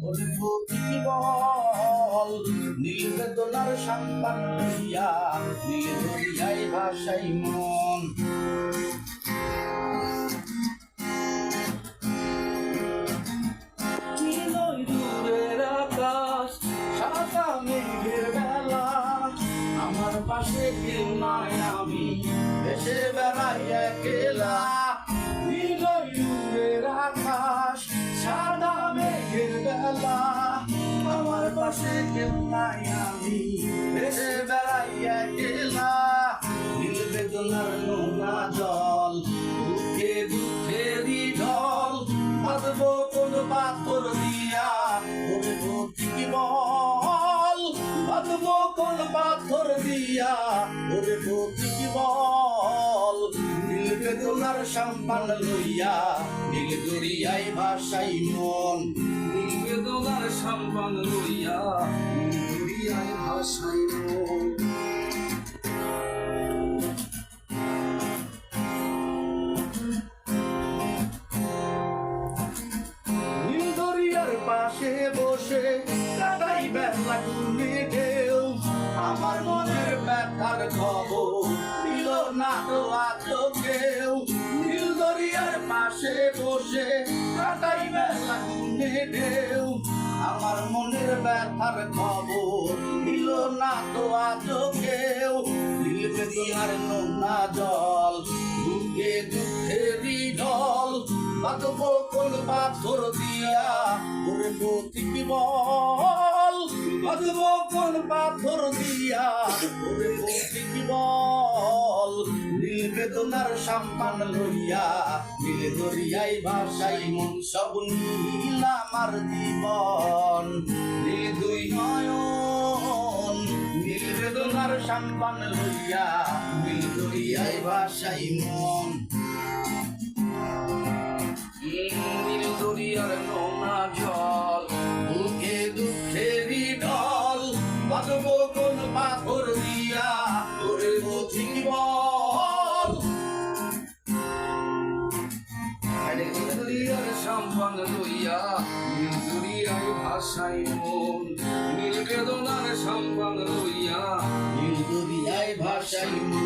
ওরে প্রতীকী বল নীল বেদনার সম্মান লইয়া নীল দরিয়ায় ভাসাই মন। নীলই দূরের আকাশ সাদা মেঘের বেলা আমার পাশে কেউ নাই আমি ভেসে বেড়াই একলা। নীলই দূরের আকাশ সাদা মেঘের বেলা আমার পাশে কেউ নাই আমি ভেসে বেড়াই একলা। নীল বেদনার নোনা জল দুঃখে দুঃখেরই ঢল বাঁধবো কোন পাথর দিয়া ওরে প্রতীকী বল বাঁধবো কোন পাথর দিয়া ওরে প্রতীকী বল। নীল বেদনার সম্মান লইয়া নীল দরিয়ায় ভাসাই মন। নীল বেদনার সম্মান লইয়া নীল দরিয়ায় ভাসাই মন। পাশে বসে কাটাই বেলা গুনে ঢেউ আমার মনের ব্যথার খবর দিল না তো আজ কেউ। নীল দরিয়ার পাশে বসে কাটাই বেলা গুনে ঢেউ আমার মনের ব্যথার খবর দিল না তো আজ কেউ। নীল বেদনার নোনা জল দুঃখে দুঃখেরই ঢল বাঁধবো কোন পাথর দিয়া ওরে প্রতীকী বল বাঁধবো কোন পাথর দিয়া ওরে প্রতীকী বল। নীল বেদনার সম্মান লইয়া নীল দরিয়ায় ভাসাই মন। সব নীল আমার জীবন নীল দুই নয়ন নীল বেদনার সম্মান লইয়া নীল দরিয়ায় ভাসাই মন। নীল দরিয়ার নোনা জল বুকে দুঃখেরই ঢল বাঁধবো কোন পাথর দিয়া ওরে প্রতীকী বল। নীল দরিয়ার সম্মান লইয়া নীল দরিয়ায় ভাসাই মন। নীল বেদনার সম্মান লইয়া নীল দরিয়ায় ভাসাই মন।